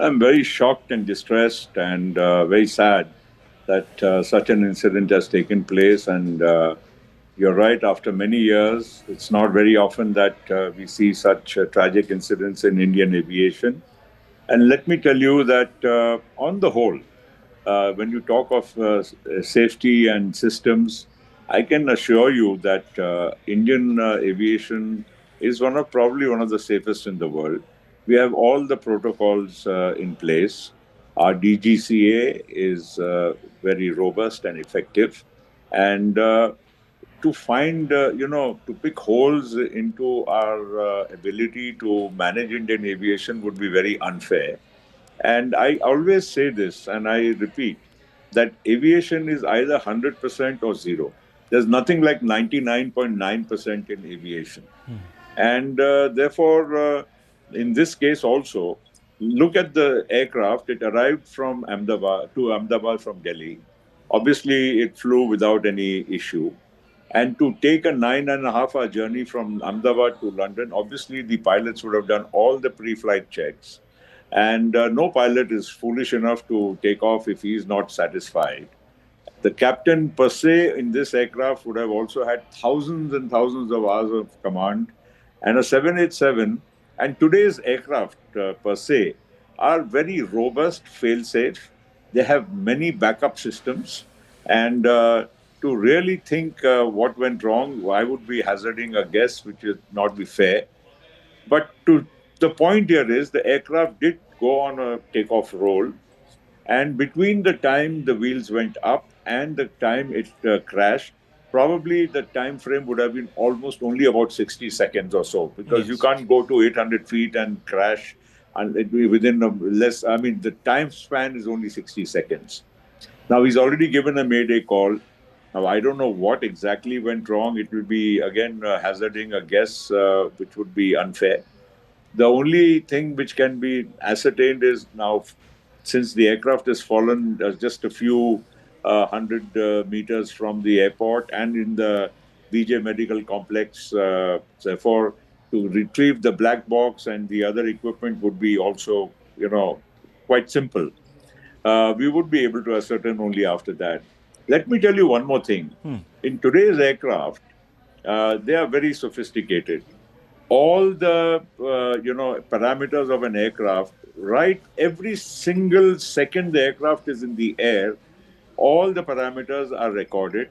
I'm very shocked and distressed and very sad that such an incident has taken place. And you're right, after many years, it's not very often that we see such tragic incidents in Indian aviation. And let me tell you that on the whole, when you talk of safety and systems, I can assure you that Indian aviation is probably one of the safest in the world. We have all the protocols in place. Our DGCA is very robust and effective, and to pick holes into our ability to manage Indian aviation would be very unfair. And I always say this, and I repeat that aviation is either 100% or zero. There's nothing like 99.9% in aviation. And therefore, in this case also, look at the aircraft. It arrived from Ahmedabad from Delhi. Obviously, it flew without any issue. And to take a 9.5 hour journey from Ahmedabad to London, obviously the pilots would have done all the pre flight checks. And no pilot is foolish enough to take off if he is not satisfied. The captain, per se, in this aircraft would have also had thousands and thousands of hours of command. And a 787 and today's aircraft, per se, are very robust, fail safe. They have many backup systems. And to really think what went wrong, I would be hazarding a guess, which would not be fair. But the point here is the aircraft did go on a takeoff roll, and between the time the wheels went up and the time it crashed, probably the time frame would have been almost only about 60 seconds or so, because you Yes. can't go to 800 feet and crash and it be within I mean, the time span is only 60 seconds. Now, he's already given a mayday call. Now, I don't know what exactly went wrong. It will be, again, hazarding a guess, which would be unfair. The only thing which can be ascertained is now, since the aircraft has fallen just a few hundred meters from the airport and in the BJ Medical Complex, therefore, to retrieve the black box and the other equipment would be also, quite simple. We would be able to ascertain only after that. Let me tell you one more thing. In today's aircraft, they are very sophisticated. All the parameters of an aircraft, right? Every single second the aircraft is in the air, all the parameters are recorded,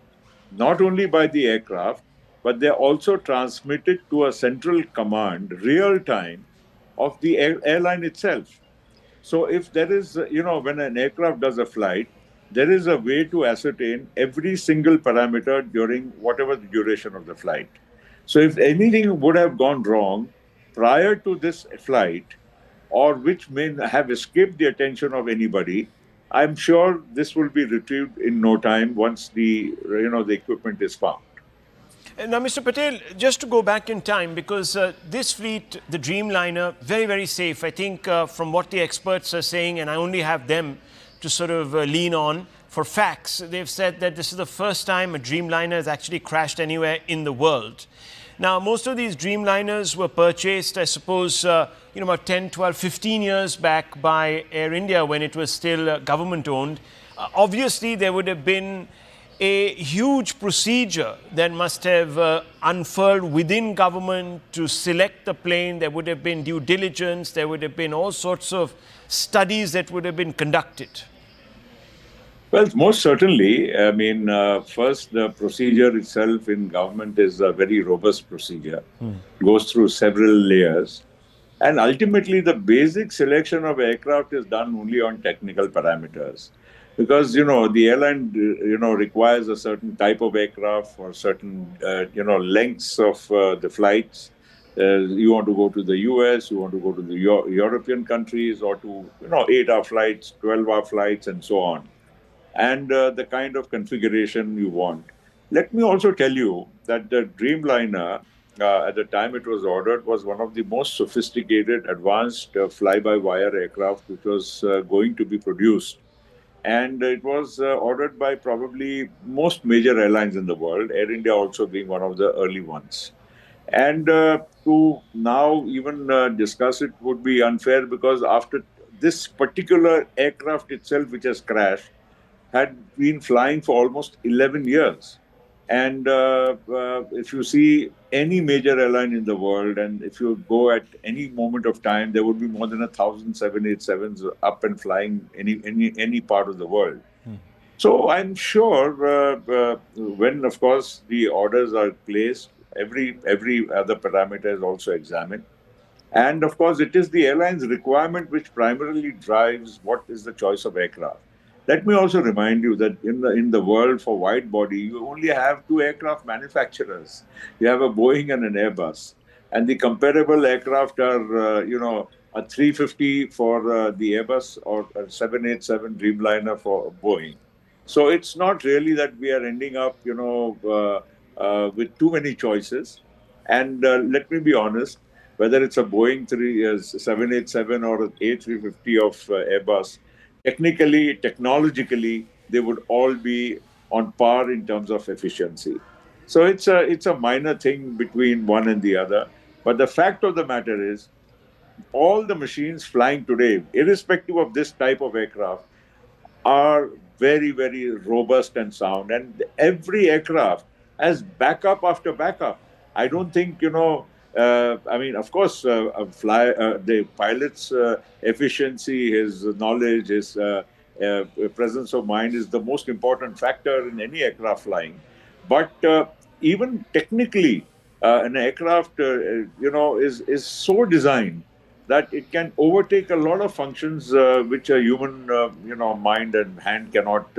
not only by the aircraft, but they're also transmitted to a central command, real time, of the airline itself. So if there is, when an aircraft does a flight, there is a way to ascertain every single parameter during whatever the duration of the flight. So if anything would have gone wrong prior to this flight, or which may have escaped the attention of anybody, I'm sure this will be retrieved in no time once the equipment is found. Now, Mr. Patel, just to go back in time, because this fleet, the Dreamliner, very, very safe. I think from what the experts are saying, and I only have them to sort of lean on for facts, they've said that this is the first time a Dreamliner has actually crashed anywhere in the world. Now, most of these Dreamliners were purchased, I suppose, about 10, 12, 15 years back by Air India when it was still government-owned. Obviously, there would have been a huge procedure that must have unfurled within government to select the plane. There would have been due diligence. There would have been all sorts of studies that would have been conducted. Well, most certainly. I mean, first, the procedure itself in government is a very robust procedure. Goes through several layers. And ultimately, the basic selection of aircraft is done only on technical parameters. Because, the airline, requires a certain type of aircraft for certain, lengths of the flights. You want to go to the US, you want to go to the European countries, or to, 8-hour flights, 12-hour flights, and so on, and the kind of configuration you want. Let me also tell you that the Dreamliner, at the time it was ordered, was one of the most sophisticated, advanced fly-by-wire aircraft which was going to be produced. And it was ordered by probably most major airlines in the world, Air India also being one of the early ones. And to now even discuss it would be unfair, because after this particular aircraft itself, which has crashed, had been flying for almost 11 years. And if you see any major airline in the world, and if you go at any moment of time, there would be more than 1,000 787s up and flying any part of the world. So I'm sure when, of course, the orders are placed, every other parameter is also examined. And of course, it is the airline's requirement which primarily drives what is the choice of aircraft. Let me also remind you that in the world for wide body, you only have two aircraft manufacturers. You have a Boeing and an Airbus, and the comparable aircraft are a 350 for the Airbus or a 787 Dreamliner for Boeing. So it's not really that we are ending up, with too many choices. And let me be honest, whether it's a Boeing 787 or an A350 of Airbus, technically, technologically, they would all be on par in terms of efficiency. So it's a minor thing between one and the other. But the fact of the matter is, all the machines flying today, irrespective of this type of aircraft, are very, very robust and sound. And every aircraft has backup after backup. I don't think, I mean, of course, the pilot's efficiency, his knowledge, his presence of mind is the most important factor in any aircraft flying. But even technically, an aircraft, is so designed that it can overtake a lot of functions which a human, mind and hand cannot,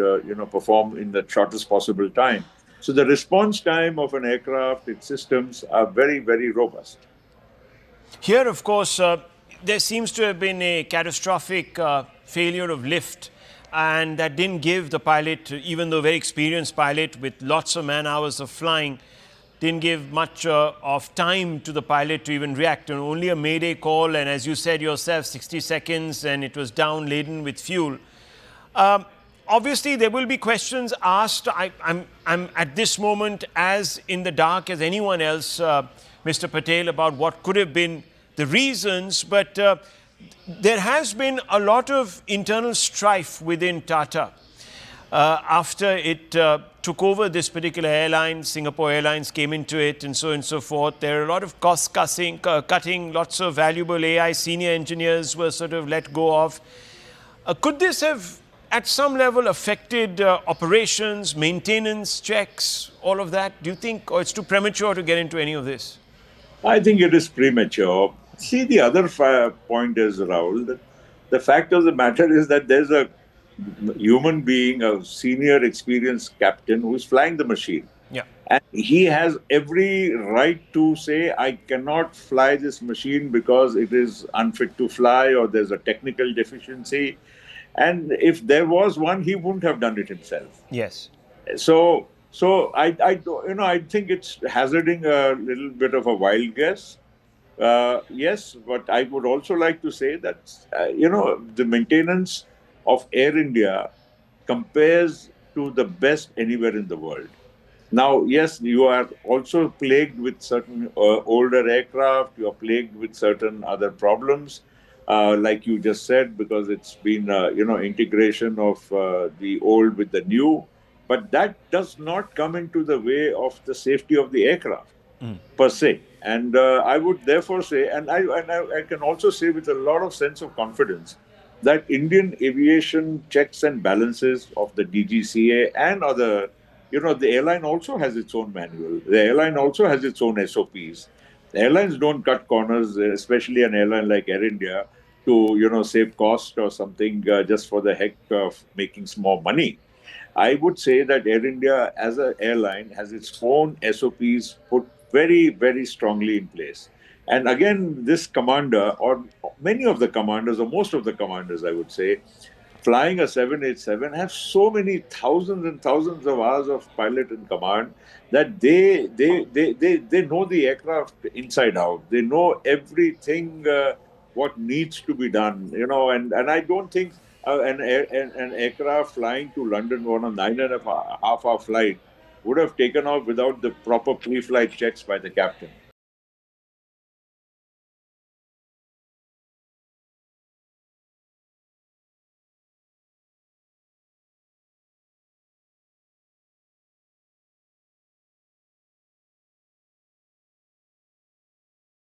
perform in the shortest possible time. So the response time of an aircraft, its systems are very, very robust. Here, of course, there seems to have been a catastrophic failure of lift, and that didn't give the pilot, even though very experienced pilot with lots of man hours of flying, didn't give much of time to the pilot to even react. And only a mayday call, and as you said yourself, 60 seconds, and it was down laden with fuel. Obviously, there will be questions asked. I'm at this moment as in the dark as anyone else, Mr. Patel, about what could have been the reasons. But there has been a lot of internal strife within Tata. After it took over this particular airline, Singapore Airlines came into it, and so on and so forth. There are a lot of cost cutting, lots of valuable AI senior engineers were sort of let go of. Could this have, at some level, affected operations, maintenance, checks, all of that? Do you think, or it's too premature to get into any of this? I think it is premature. See, the other point is, Rahul, that the fact of the matter is that there's a human being, a senior experienced captain who's flying the machine. Yeah. And he has every right to say, I cannot fly this machine because it is unfit to fly or there's a technical deficiency. And if there was one, he wouldn't have done it himself. Yes. So I think it's hazarding a little bit of a wild guess. Yes, but I would also like to say that, the maintenance of Air India compares to the best anywhere in the world. Now, yes, you are also plagued with certain older aircraft, you are plagued with certain other problems, like you just said, because it's been, integration of the old with the new. But that does not come into the way of the safety of the aircraft per se. And I would therefore say, and I can also say with a lot of sense of confidence, that Indian aviation checks and balances of the DGCA and other, the airline also has its own manual. The airline also has its own SOPs. The airlines don't cut corners, especially an airline like Air India, to, save cost or something just for the heck of making more money. I would say that Air India as an airline has its own SOPs put very, very strongly in place. And again, this commander, or many of the commanders, or most of the commanders, I would say, flying a 787 have so many thousands and thousands of hours of pilot in command that they know the aircraft inside out. They know everything what needs to be done. And I don't think an aircraft flying to London on a 9.5 hour flight would have taken off without the proper pre-flight checks by the captain.